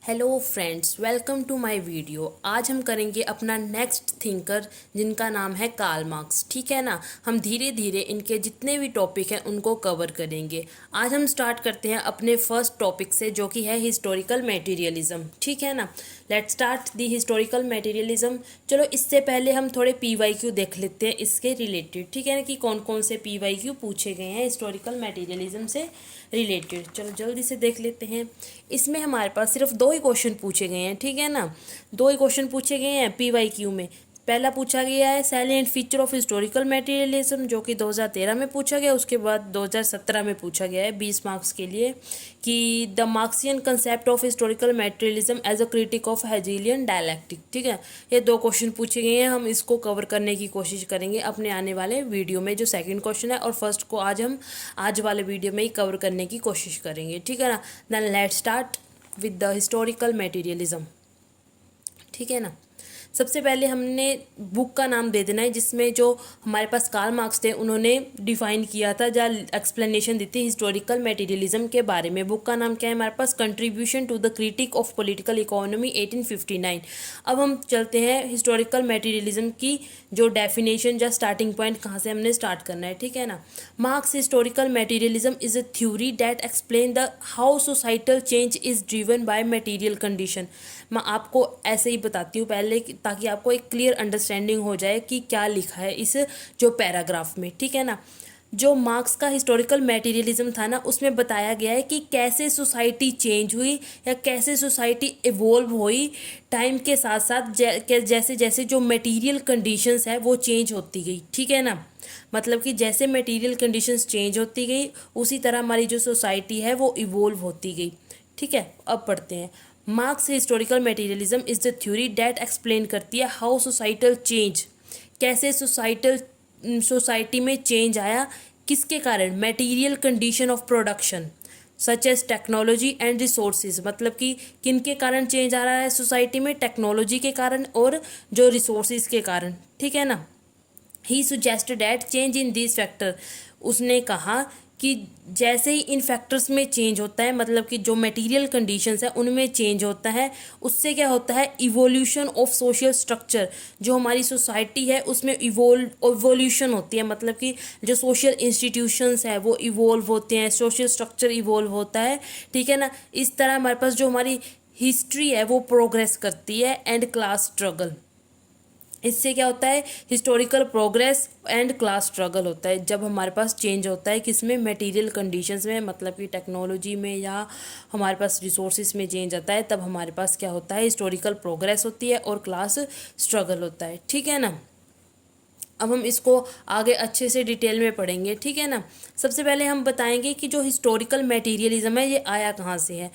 Hello friends, welcome to my video. आज हम करेंगे अपना नेक्स्ट थिंकर जिनका नाम है कार्ल मार्क्स। ठीक है ना। हम धीरे धीरे इनके जितने भी टॉपिक हैं उनको कवर करेंगे। आज हम स्टार्ट करते हैं अपने फर्स्ट टॉपिक से, जो कि है हिस्टोरिकल मटेरियलिज्म। ठीक है ना। Let's start the historical materialism. चलो, इससे पहले हम थोड़े पीवाईक्यू देख लेते हैं इसके रिलेटेड। ठीक है ना, कि कौन कौन से पीवाईक्यू पूछे गए हैं हिस्टोरिकल मटेरियलिज्म से रिलेटेड। चलो जल्दी से देख लेते हैं। इसमें हमारे पास सिर्फ दो ही क्वेश्चन पूछे गए हैं। ठीक है ना, दो ही क्वेश्चन पूछे गए हैं पीवाईक्यू में। पहला पूछा गया है salient feature of historical materialism, जो कि 2013 में पूछा गया। उसके बाद 2017 में पूछा गया है 20 मार्क्स के लिए, कि the Marxian concept of historical materialism as a critique of Hegelian dialectic. ठीक है, ये दो क्वेश्चन पूछे गए हैं। हम इसको कवर करने की कोशिश करेंगे अपने आने वाले वीडियो में, जो सेकंड क्वेश्चन है, और फर्स्ट को आज वाले वीडियो में ही कवर करने की कोशिश करेंगे। ठीक है ना। Then let's start with the historical materialism. ठीक है ना। सबसे पहले हमने बुक का नाम दे देना है, जिसमें जो हमारे पास कार्ल मार्क्स थे उन्होंने डिफाइन किया था, जहाँ एक्सप्लेनेशन दी थी हिस्टोरिकल मटेरियलिज्म के बारे में। बुक का नाम क्या है हमारे पास? Contribution to the critique of political economy 1859। अब हम चलते हैं हिस्टोरिकल मटेरियलिज्म की जो डेफिनेशन या स्टार्टिंग पॉइंट कहाँ से हमने स्टार्ट करना है। ठीक है ना। Marks historical materialism is a theory that explain the how societal change is driven by material condition. मैं आपको ऐसे ही बताती हूँ पहले, ताकि आपको एक क्लियर अंडरस्टैंडिंग हो जाए कि क्या लिखा है इस जो पैराग्राफ में। ठीक है ना। जो मार्क्स का हिस्टोरिकल मटेरियलिज्म था ना, उसमें बताया गया है कि कैसे सोसाइटी चेंज हुई या कैसे सोसाइटी इवोल्व हुई टाइम के साथ साथ, जैसे जैसे जो मटेरियल कंडीशंस है वो चेंज होती गई। ठीक है ना। मतलब कि जैसे मटेरियल कंडीशंस चेंज होती गई, उसी तरह हमारी जो सोसाइटी है वो इवोल्व होती गई। ठीक है, अब पढ़ते हैं। Marx historical materialism is the theory that explain करती है हाउ सोसाइटल चेंज, कैसे सोसाइटी में चेंज आया, किसके कारण? Material condition of production such as technology and resources. मतलब कि किन के कारण चेंज आ रहा है सोसाइटी में? टेक्नोलॉजी के कारण और जो रिसोर्सेज के कारण। ठीक है ना। He suggested that change in this factor. उसने कहा कि जैसे ही इन फैक्टर्स में चेंज होता है, मतलब कि जो मटेरियल कंडीशंस है उनमें चेंज होता है, उससे क्या होता है? Evolution of social structure. जो हमारी सोसाइटी है उसमें इवोल्यूशन होती है, मतलब कि जो सोशल इंस्टीट्यूशंस है वो इवोल्व होते हैं, सोशल स्ट्रक्चर इवोल्व होता है। ठीक है ना। इस तरह हमारे पास जो हमारी हिस्ट्री है वो प्रोग्रेस करती है। एंड क्लास स्ट्रगल, इससे क्या होता है? Historical progress and class struggle होता है जब हमारे पास चेंज होता है किसमें? मटेरियल कंडीशंस में, मतलब कि टेक्नोलॉजी में या हमारे पास रिसोर्सेज में चेंज आता है, तब हमारे पास क्या होता है? हिस्टोरिकल प्रोग्रेस होती है और क्लास स्ट्रगल होता है। ठीक है ना। अब हम इसको आगे अच्छे से डिटेल में पढ़ेंगे। ठीक है ना। सबसे पहले हम बताएंगे कि जो हिस्टोरिकल मटेरियलिज्म है ये आया कहाँ से है।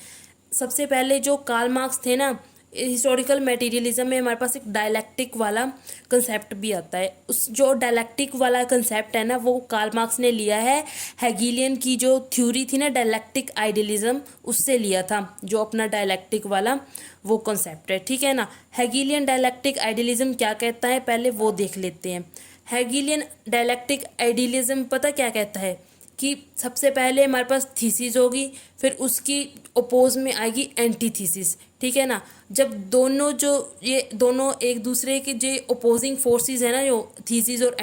सबसे पहले जो कार्ल मार्क्स थे ना, हिस्टोरिकल मटेरियलिज्म में हमारे पास एक डायलैक्टिक वाला कंसेप्ट भी आता है। उस जो डायलैक्टिक वाला कंसेप्ट है ना, वो कार्ल मार्क्स ने लिया है हेगेलियन की जो थ्योरी थी ना, डायलैक्टिक आइडियलिज्म, उससे लिया था जो अपना डायलैक्टिक वाला वो कंसेप्ट है। ठीक है ना। हेगेलियन डायलैक्टिक आइडियलिज्म क्या कहता है पहले वो देख लेते हैं। हेगेलियन डायलैक्टिक आइडियलिज्म पता क्या कहता है? कि सबसे पहले हमारे पास थीसिस होगी, फिर उसकी ओपोज में आएगी एंटीथीसिस। ठीक है ना। जब दोनों जो ये दोनों एक दूसरे के जो ओपोजिंग फोर्सेस है ना, जो थीसिस और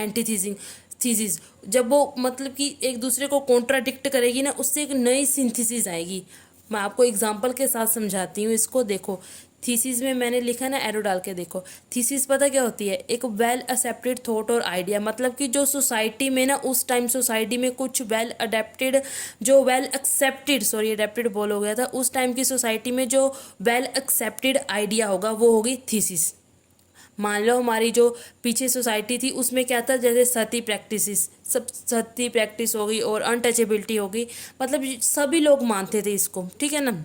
थीसिस, जब वो मतलब कि एक दूसरे को कॉन्ट्राडिक्ट करेगी ना, उससे एक नई सिंथेसिस आएगी। मैं आपको एग्जांपल के साथ समझाती हूँ इसको। देखो, थीसिस में मैंने लिखा ना, एरो डाल के देखो। थीसिस पता क्या होती है? एक वेल एक्सेप्टेड थॉट और आइडिया, मतलब कि जो सोसाइटी में ना, उस टाइम सोसाइटी में कुछ वेल अडेप्टेड बोल हो गया था, उस टाइम की सोसाइटी में जो वेल एक्सेप्टेड आइडिया होगा वो होगी थीसिस। मान लो हमारी जो पीछे सोसाइटी थी उसमें क्या था? जैसे सती प्रैक्टिस होगी और अनटचेबिलिटी होगी, मतलब सभी लोग मानते थे इसको। ठीक है ना।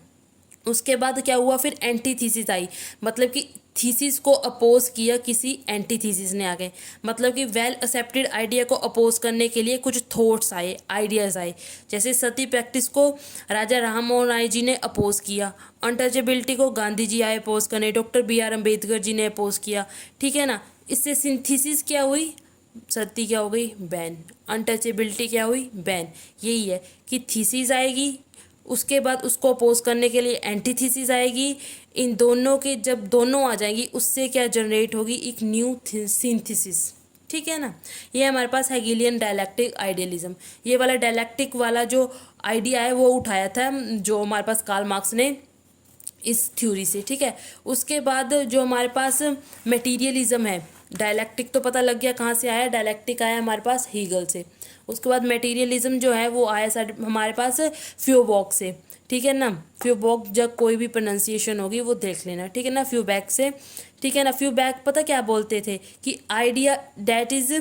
उसके बाद क्या हुआ? फिर एंटी थीसिस आई, मतलब कि थीसिस को अपोज किया किसी एंटी थीसिस ने आगे, मतलब कि वेल एक्सेप्टेड आइडिया को अपोज करने के लिए कुछ थॉट्स आए, आइडियाज़ आए। जैसे सती प्रैक्टिस को राजा राम मोहन राय जी ने अपोज किया, अनटचेबिलिटी को गांधी जी आए अपोज करने, डॉक्टर BR अम्बेडकर जी ने अपोज किया। ठीक है ना। इससे सिंथेसिस क्या हुई? सती क्या हो गई? बैन। अनटचेबिलिटी क्या हुई? बैन। यही है कि थीसिस आएगी, उसके बाद उसको अपोज करने के लिए एंटीथीसिस आएगी। इन दोनों के जब दोनों आ जाएंगी उससे क्या जनरेट होगी, एक न्यू सिंथेसिस। ठीक है ना। ये हमारे पास हेगेलियन डायलैक्टिक आइडियलिज्म, ये वाला डायलैक्टिक वाला जो आइडिया है वो उठाया था जो हमारे पास कार्ल मार्क्स ने इस थ्योरी से। ठीक है। उसके बाद जो हमारे पास मटेरियलिज्म है, डायलैक्टिक तो पता लग गया कहाँ से आया, डायलैक्टिक आया हमारे पास हीगल से। उसके बाद मटेरियलिज्म जो है वो आया हमारे पास फ्यूबॉक से। ठीक है ना। फ्यूबॉक, जब कोई भी प्रोनाउंसिएशन होगी वो देख लेना। ठीक है ना। फ्यूबैक से। ठीक है ना। फ्यूबैक पता क्या बोलते थे कि आइडिया दैट इज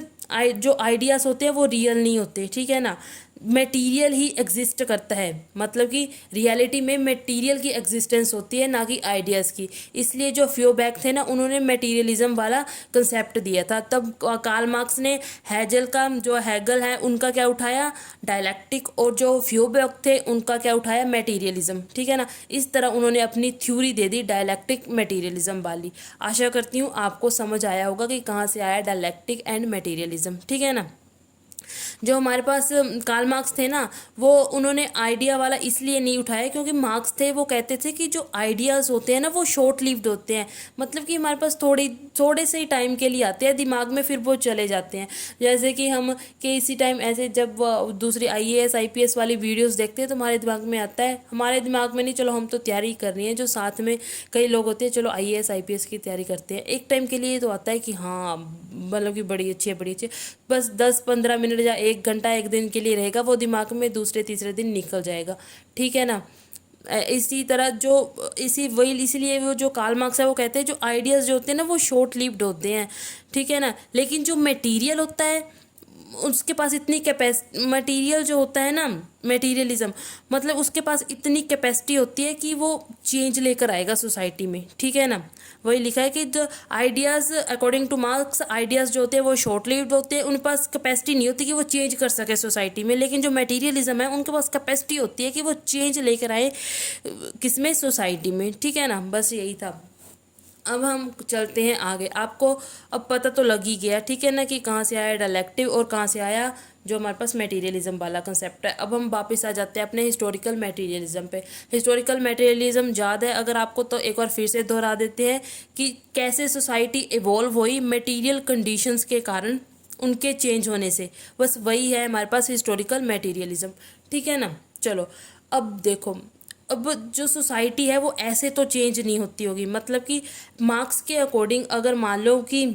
जो आइडियाज़ होते हैं वो रियल नहीं होते। ठीक है ना। मटेरियल ही एग्जिस्ट करता है, मतलब कि रियलिटी में मटेरियल की एग्जिस्टेंस होती है ना कि आइडियाज़ की। इसलिए जो फ्यूबैक थे ना उन्होंने मटेरियलिज्म वाला कंसेप्ट दिया था। तब कार्ल मार्क्स ने हेजल का जो हेगल है उनका क्या उठाया, डायलैक्टिक, और जो फ्यूबैक थे उनका क्या उठाया, मटेरियलिज्म। ठीक है ना। इस तरह उन्होंने अपनी थ्योरी दे दी डायलैक्टिक मटेरियलिज्म वाली। आशा करती हूँ आपको समझ आया होगा कि कहाँ से आया डायलैक्टिक एंड मटेरियलिज्म। ठीक है ना। जो हमारे पास कार्ल मार्क्स थे ना, वो उन्होंने आइडिया वाला इसलिए नहीं उठाया क्योंकि मार्क्स थे वो कहते थे कि जो आइडियाज़ होते हैं ना वो शॉर्ट लिव्ड होते हैं, मतलब कि हमारे पास थोड़े से ही टाइम के लिए आते हैं दिमाग में, फिर वो चले जाते हैं। जैसे कि हम किसी टाइम ऐसे जब दूसरी आईएएस आईपीएस वाली वीडियोस देखते हैं तो हमारे दिमाग में आता है, हमारे दिमाग में नहीं, चलो हम तो तैयारी कर रही हैं, जो साथ में कई लोग होते हैं चलो आईएएस आईपीएस की तैयारी करते हैं, एक टाइम के लिए तो आता है कि हाँ मतलब कि बड़ी अच्छी है बड़ी अच्छी, बस 10-15 मिनट या 1 घंटा एक दिन के लिए रहेगा वो दिमाग में, दूसरे तीसरे दिन निकल जाएगा। ठीक है ना। इसी तरह जो इसीलिए वो जो कार्ल मार्क्स है वो कहते हैं जो आइडियाज़ जो होते हैं ना वो शॉर्ट लिव्ड होते हैं। ठीक है ना। लेकिन जो मटेरियल होता है उसके पास इतनी मटेरियल जो होता है ना, मटेरियलिज्म मतलब उसके पास इतनी कैपेसिटी होती है कि वो चेंज लेकर आएगा सोसाइटी में। ठीक है ना। वही लिखा है कि जो ideas according to marks, ideas जो होते हैं वो शॉर्ट लिव्ड होते हैं, उनके पास कैपेसिटी नहीं होती कि वो चेंज कर सके सोसाइटी में। लेकिन जो मटेरियलिज्म है उनके पास कैपेसिटी होती है कि वो चेंज लेकर आए किसमें, सोसाइटी में। ठीक है ना। बस यही था। अब हम चलते हैं आगे। आपको अब पता तो लग ही गया, ठीक है ना, कि कहाँ से आया डायलैक्टिक और कहाँ से आया जो हमारे पास मटेरियलिज्म वाला कंसेप्ट है। अब हम वापस आ जाते हैं अपने हिस्टोरिकल मटेरियलिज्म पे। हिस्टोरिकल मटेरियलिज्म याद है अगर आपको तो एक बार फिर से दोहरा देते हैं कि कैसे सोसाइटी इवॉल्व हुई मटेरियल कंडीशंस के कारण, उनके चेंज होने से। बस वही है हमारे पास हिस्टोरिकल मटेरियलिज्म। ठीक है ना। चलो अब देखो, अब जो सोसाइटी है वो ऐसे तो चेंज नहीं होती होगी, मतलब कि मार्क्स के अकॉर्डिंग अगर मान लो कि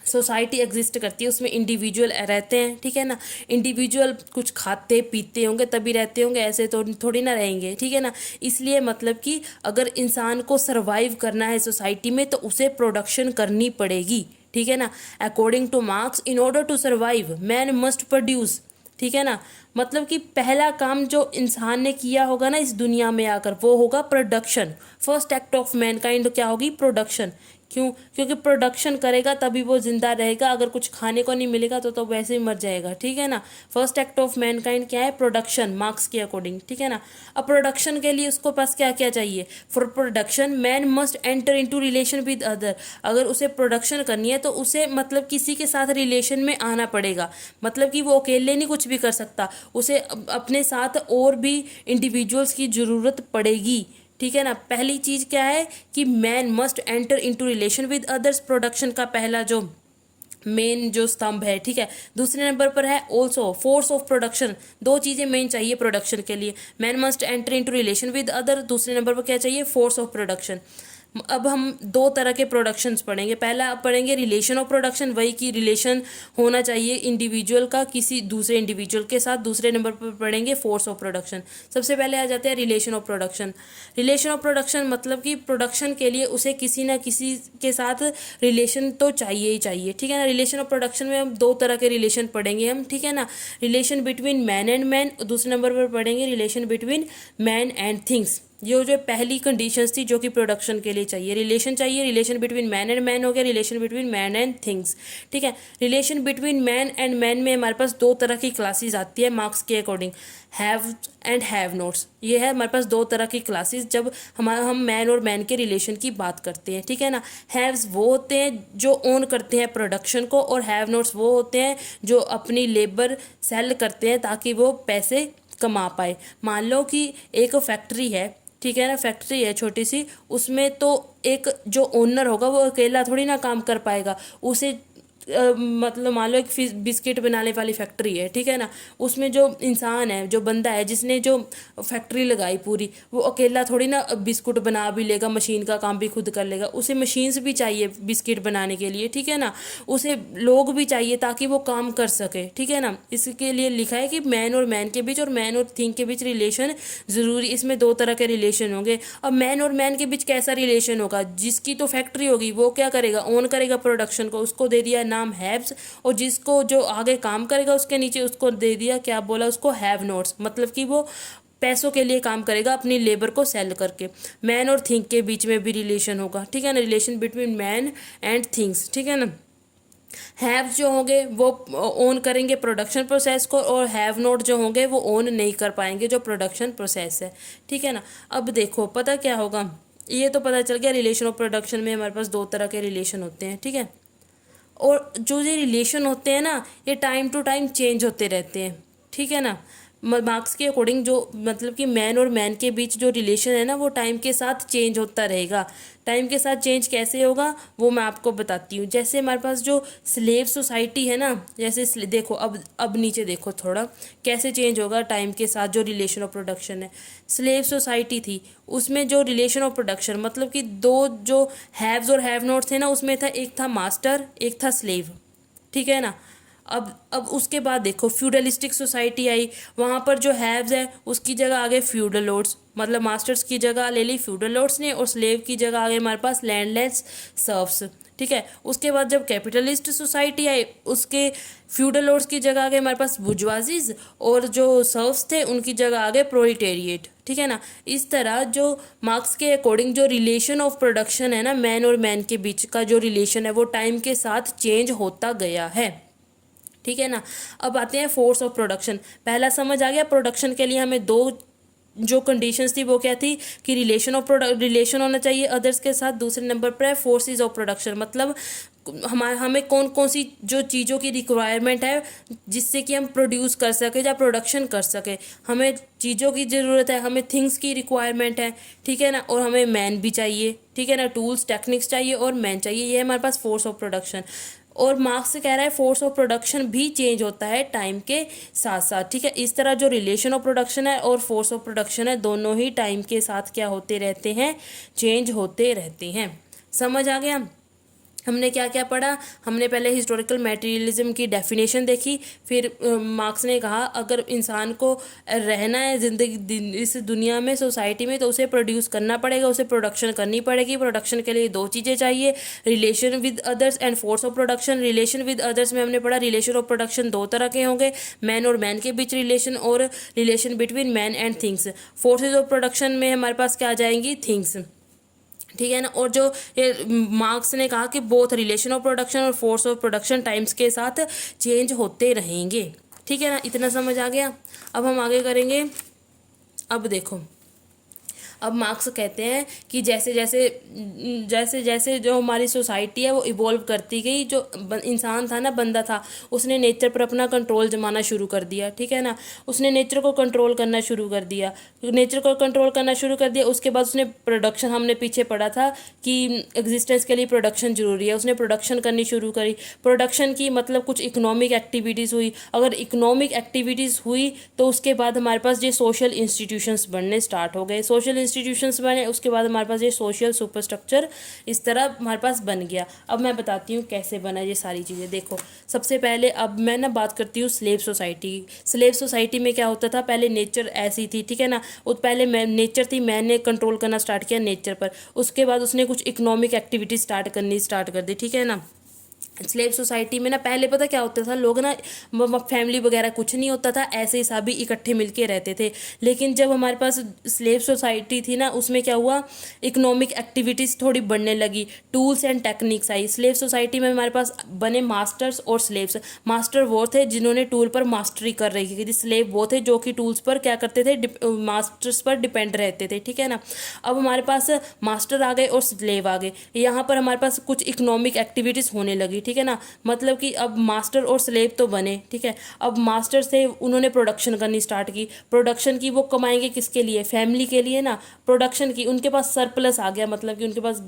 सोसाइटी एग्जिस्ट करती है, उसमें इंडिविजुअल रहते हैं। ठीक है ना। इंडिविजुअल कुछ खाते पीते होंगे तभी रहते होंगे, ऐसे तो थोड़ी ना रहेंगे। ठीक है ना। इसलिए मतलब कि अगर इंसान को सरवाइव करना है सोसाइटी में तो उसे प्रोडक्शन करनी पड़ेगी। ठीक है ना। According to Marx, in order to survive man must produce. ठीक है ना। मतलब कि पहला काम जो इंसान ने किया होगा ना इस दुनिया में आकर वो होगा production. First act of Mankind क्या होगी, प्रोडक्शन। क्यों? क्योंकि प्रोडक्शन करेगा तभी वो जिंदा रहेगा, अगर कुछ खाने को नहीं मिलेगा तो वैसे ही मर जाएगा। ठीक है ना। फर्स्ट एक्ट ऑफ मैनकाइंड क्या है, प्रोडक्शन, मार्क्स के अकॉर्डिंग। ठीक है ना। अब प्रोडक्शन के लिए उसको पास क्या क्या चाहिए, for production man must enter into relation with other. अगर उसे प्रोडक्शन करनी है तो उसे मतलब किसी के साथ रिलेशन में आना पड़ेगा, मतलब कि वो अकेले नहीं कुछ भी कर सकता, उसे अपने साथ और भी इंडिविजुअल्स की ज़रूरत पड़ेगी। ठीक है ना। पहली चीज़ क्या है कि man must enter into relation with others, production का पहला जो मेन जो स्तंभ है। ठीक है। दूसरे नंबर पर है ऑल्सो फोर्स ऑफ प्रोडक्शन। दो चीज़ें मेन चाहिए प्रोडक्शन के लिए, man must enter into relation with other, दूसरे नंबर पर क्या चाहिए, फोर्स ऑफ प्रोडक्शन। अब हम दो तरह के प्रोडक्शंस पढ़ेंगे। पहला पढ़ेंगे रिलेशन ऑफ प्रोडक्शन, वही की रिलेशन होना चाहिए इंडिविजुअल का किसी दूसरे इंडिविजुअल के साथ। दूसरे नंबर पर पढ़ेंगे फोर्स ऑफ प्रोडक्शन। सबसे पहले आ जाते हैं relation of production. Relation of production मतलब कि प्रोडक्शन के लिए उसे किसी ना किसी के साथ रिलेशन तो चाहिए ही चाहिए। ठीक है ना। रिलेशन ऑफ प्रोडक्शन में हम दो तरह के रिलेशन पढ़ेंगे हम। ठीक है ना। Relation between man and man, दूसरे नंबर पर पढ़ेंगे relation between man and things. जो पहली कंडीशंस थी जो कि प्रोडक्शन के लिए चाहिए, रिलेशन चाहिए, relation between man and man हो गया, relation between man and things. ठीक है। Relation between man and man में हमारे पास दो तरह की क्लासेस आती है मार्क्स के according, have and have notes. ये है हमारे पास दो तरह की क्लासेस जब हम मैन और मैन के रिलेशन की बात करते हैं। ठीक है ना। हैव्स वो होते हैं जो ओन करते हैं प्रोडक्शन को, और हैव नोट्स वो होते हैं जो अपनी लेबर सेल करते हैं ताकि वो पैसे कमा पाए। मान लो कि एक फैक्ट्री है, ठीक है ना, फैक्ट्री है छोटी सी, उसमें तो एक जो ओनर होगा वो अकेला थोड़ी ना काम कर पाएगा। उसे मतलब मान लो एक बिस्किट बनाने वाली फैक्ट्री है, ठीक है ना, उसमें जो इंसान है, जो बंदा है जिसने जो फैक्ट्री लगाई पूरी, वो अकेला थोड़ी ना बिस्कुट बना भी लेगा, मशीन का काम भी खुद कर लेगा। उसे मशीन्स भी चाहिए बिस्किट बनाने के लिए, ठीक है ना, उसे लोग भी चाहिए ताकि वो काम कर सके, ठीक है ना। इसके लिए लिखा है कि मैन और मैन के बीच और मैन और थिंग के बीच रिलेशन ज़रूरी, इसमें दो तरह के रिलेशन होंगे। अब मैन और मैन के बीच कैसा रिलेशन होगा? जिसकी तो फैक्ट्री होगी वो क्या करेगा? ओन करेगा प्रोडक्शन को, उसको दे दिया नाम हैव्स, और जिसको जो आगे काम करेगा उसके नीचे उसको दे दिया, क्या बोला उसको, हैव नोट्स, मतलब कि वो पैसों के लिए काम करेगा अपनी लेबर को सेल करके। मैन और थिंग के बीच में भी रिलेशन होगा, ठीक है ना, relation between man and things, ठीक है ना। हैव जो होंगे वो ओन करेंगे प्रोडक्शन प्रोसेस को, और हैव नोट जो होंगे वो ओन नहीं कर पाएंगे जो प्रोडक्शन प्रोसेस है, ठीक है ना। अब देखो पता क्या होगा, ये तो पता चल गया रिलेशन ऑफ प्रोडक्शन में हमारे पास दो तरह के रिलेशन होते हैं, ठीक है। और जो ये रिलेशन होते हैं ना, ये टाइम टू टाइम चेंज होते रहते हैं, ठीक है ना। मार्क्स के अकॉर्डिंग जो मतलब कि मैन और मैन के बीच जो रिलेशन है ना, वो टाइम के साथ चेंज होता रहेगा। टाइम के साथ चेंज कैसे होगा वो मैं आपको बताती हूँ। जैसे हमारे पास जो स्लेव सोसाइटी है ना, जैसे देखो अब नीचे देखो थोड़ा कैसे चेंज होगा टाइम के साथ जो रिलेशन ऑफ प्रोडक्शन है। स्लेव सोसाइटी थी, उसमें जो रिलेशन ऑफ प्रोडक्शन मतलब कि दो जो हैव्स और हैव नॉट थे ना, उसमें था एक था मास्टर एक था स्लेव, ठीक है ना। अब उसके बाद देखो फ्यूडलिस्टिक सोसाइटी आई, वहाँ पर जो हैव्स है उसकी जगह आ गए फ्यूडल लॉर्ड्स, मतलब मास्टर्स की जगह ले ली फ्यूडल लॉर्ड्स ने, और स्लेव की जगह आ गए हमारे पास लैंडलेस सर्व्स, ठीक है। उसके बाद जब कैपिटलिस्ट सोसाइटी आई, उसके फ्यूडल लॉर्ड्स की जगह आ गए हमारे पास बुर्जुआजीज, और जो सर्व्स थे उनकी जगह आ गए प्रोलिटेरिएट, ठीक है ना। इस तरह जो मार्क्स के अकॉर्डिंग जो रिलेशन ऑफ प्रोडक्शन है ना, मैन और मैन के बीच का जो रिलेशन है वो टाइम के साथ चेंज होता गया है, ठीक है ना। अब आते हैं फोर्स ऑफ प्रोडक्शन। पहला समझ आ गया, प्रोडक्शन के लिए हमें दो जो कंडीशंस थी वो क्या थी कि रिलेशन होना चाहिए अदर्स के साथ। दूसरे नंबर पर है फोर्सेस ऑफ प्रोडक्शन, मतलब हमें कौन कौन सी जो चीज़ों की रिक्वायरमेंट है जिससे कि हम प्रोड्यूस कर सके या प्रोडक्शन कर सके। हमें चीज़ों की ज़रूरत है, हमें थिंग्स की रिक्वायरमेंट है, ठीक है ना, और हमें मैन भी चाहिए, ठीक है ना, टूल्स टेक्निक्स चाहिए और मैन चाहिए। ये है हमारे पास फोर्स ऑफ प्रोडक्शन। और मार्क्स से कह रहा है फोर्स ऑफ प्रोडक्शन भी चेंज होता है टाइम के साथ साथ, ठीक है। इस तरह जो रिलेशन ऑफ प्रोडक्शन है और फोर्स ऑफ प्रोडक्शन है दोनों ही टाइम के साथ क्या होते रहते हैं, चेंज होते रहते हैं। समझ आ गया। हमने क्या क्या पढ़ा, हमने पहले हिस्टोरिकल मटेरियलिज्म की डेफिनेशन देखी, फिर मार्क्स ने कहा अगर इंसान को रहना है ज़िंदगी इस दुनिया में, सोसाइटी में, तो उसे प्रोड्यूस करना पड़ेगा, उसे प्रोडक्शन करनी पड़ेगी। प्रोडक्शन के लिए दो चीज़ें चाहिए, relation with others and force of production. Relation with others में हमने पढ़ा रिलेशन ऑफ प्रोडक्शन दो तरह के होंगे, मैन और मैन के बीच रिलेशन और relation between man and things. Forces of production में हमारे पास क्या आ जाएंगी, थिंग्स, ठीक है ना। और जो ये मार्क्स ने कहा कि बोथ रिलेशन ऑफ प्रोडक्शन और फोर्स ऑफ प्रोडक्शन टाइम्स के साथ चेंज होते रहेंगे, ठीक है ना। इतना समझ आ गया। अब हम आगे करेंगे। अब देखो, अब मार्क्स कहते हैं कि जैसे जैसे जैसे जैसे जो हमारी सोसाइटी है वो इवॉल्व करती गई, जो इंसान था ना, बंदा था, उसने नेचर पर अपना कंट्रोल जमाना शुरू कर दिया, ठीक है ना। उसने नेचर को कंट्रोल करना शुरू कर दिया, उसके बाद उसने प्रोडक्शन, हमने पीछे पढ़ा था कि एग्जिस्टेंस के लिए प्रोडक्शन जरूरी है, उसने प्रोडक्शन करनी शुरू करी। प्रोडक्शन की मतलब कुछ इकोनॉमिक एक्टिविटीज़ हुई। अगर इकोनॉमिक एक्टिविटीज़ हुई तो उसके बाद हमारे पास ये सोशल इंस्टीट्यूशंस बनने स्टार्ट हो गए। सोशल इंस्टीट्यूशंस बने, उसके बाद हमारे पास ये सोशल सुपरस्ट्रक्चर इस तरह हमारे पास बन गया। अब मैं बताती हूँ कैसे बना ये सारी चीज़ें। देखो सबसे पहले अब मैं ना बात करती हूँ स्लेव सोसाइटी। स्लेव सोसाइटी में क्या होता था, पहले नेचर ऐसी थी, ठीक है ना। पहले नेचर थी, मैंने कंट्रोल करना स्टार्ट किया नेचर पर। उसके बाद उसने कुछ इकोनॉमिक एक्टिविटी स्टार्ट कर दी, ठीक है ना। स्लेव सोसाइटी में ना पहले पता क्या होता था, लोग ना फैमिली वगैरह कुछ नहीं होता था, ऐसे ही सभी इकट्ठे मिलके रहते थे। लेकिन जब हमारे पास स्लेव सोसाइटी थी ना, उसमें क्या हुआ, इकोनॉमिक एक्टिविटीज़ थोड़ी बढ़ने लगी, tools and techniques I. Slave society में हमारे पास बने मास्टर्स और स्लेव्स। मास्टर वो थे जिन्होंने टूल पर मास्टरी कर रही थी, स्लेव वो थे जो कि टूल्स पर क्या करते थे, मास्टर्स पर डिपेंड रहते थे, ठीक है ना। अब हमारे पास मास्टर आ गए और स्लेव आ गए, यहाँ पर हमारे पास कुछ इकोनॉमिक एक्टिविटीज़ होने लगी, ठीक है ना। मतलब कि अब मास्टर और स्लेव तो बने, ठीक है। अब मास्टर से उन्होंने प्रोडक्शन करनी स्टार्ट की, प्रोडक्शन की, वो कमाएंगे किसके लिए, फैमिली के लिए ना। प्रोडक्शन की, उनके पास सरप्लस आ गया, मतलब कि उनके पास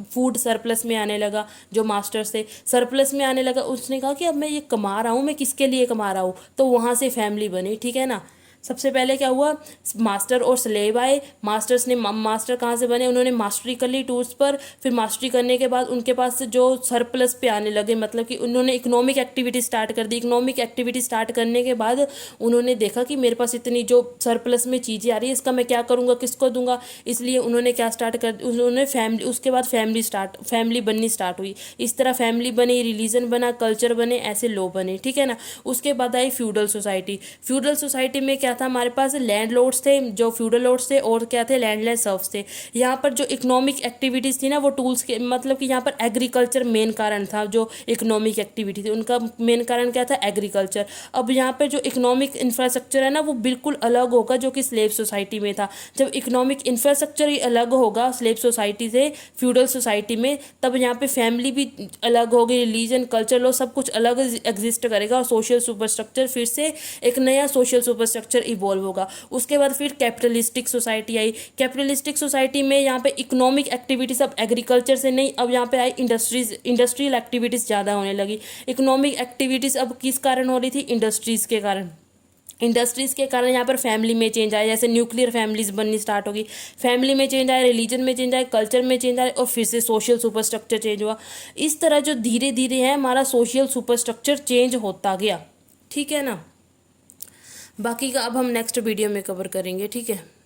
फूड सरप्लस में आने लगा, जो मास्टर से सरप्लस में आने लगा। उसने कहा कि अब मैं ये कमा रहा हूँ, मैं किसके लिए कमा रहा हूँ, तो वहाँ से फैमिली बनी, ठीक है ना। सबसे पहले क्या हुआ, मास्टर और स्लेव आए। मास्टर्स ने मास्टर कहाँ से बने, उन्होंने मास्टरी कर ली टूल्स पर। फिर मास्टरी करने के बाद उनके पास से जो सरप्लस पे आने लगे, मतलब कि उन्होंने इकोनॉमिक एक्टिविटी स्टार्ट कर दी। इकोनॉमिक एक्टिविटी स्टार्ट करने के बाद उन्होंने देखा कि मेरे पास इतनी जो सरप्लस में चीज़ें आ रही है, इसका मैं क्या करूँगा, किसको दूंगा। इसलिए उन्होंने क्या स्टार्ट कर, उन्होंने फैमिली, उसके बाद फैमिली बननी स्टार्ट हुई। इस तरह फैमिली बनी, रिलीजन बना, कल्चर बने, ऐसे लॉ बने, ठीक है ना। उसके बाद आई फ्यूडल सोसाइटी। फ्यूडल सोसाइटी में क्या था, हमारे पास लैंड लॉर्ड्स थे, जो फ्यूडल लॉर्ड्स थे, और क्या थे, लैंडलेस सर्व्स थे। यहाँ पर जो इकोनॉमिक एक्टिविटीज़ थी ना, वो टूल्स के, मतलब कि यहाँ पर एग्रीकल्चर मेन कारण था। जो इकोनॉमिक एक्टिविटी थी उनका मेन कारण क्या था, एग्रीकल्चर। अब यहाँ पे जो इकोनॉमिक इंफ्रास्ट्रक्चर है ना, वो बिल्कुल अलग होगा जो कि स्लेव सोसाइटी में था। जब इकोनॉमिक इंफ्रास्ट्रक्चर ही अलग होगा स्लेव सोसाइटी से फ्यूडल सोसाइटी में, तब यहाँ पे फैमिली भी अलग होगी, रिलीजन, कल्चर, लो सब कुछ अलग एग्जिस्ट करेगा, और सोशल सुपरस्ट्रक्चर, फिर से एक नया सोशल सुपरस्ट्रक्चर इवॉल्व होगा। उसके बाद फिर capitalistic society I. Capitalistic society में यहाँ पे इकोनॉमिक एक्टिविटीज अब एग्रीकल्चर से नहीं, अब यहाँ पे आई इंडस्ट्रियल एक्टिविटीज़ ज़्यादा होने लगी। इकोनॉमिक एक्टिविटीज़ अब किस कारण हो रही थी, इंडस्ट्रीज़ के कारण। इंडस्ट्रीज़ के कारण यहाँ पर फैमिली में चेंज आया, जैसे न्यूक्लियर फैमिलीज बननी स्टार्ट होगी। फैमिली में चेंज आया, रिलीजन में चेंज आया, कल्चर में चेंज आया, और फिर से सोशल सुपरस्ट्रक्चर चेंज हुआ। इस तरह जो धीरे धीरे है हमारा सोशल सुपरस्ट्रक्चर चेंज होता गया, ठीक है ना। बाकी का अब हम नेक्स्ट वीडियो में कवर करेंगे, ठीक है।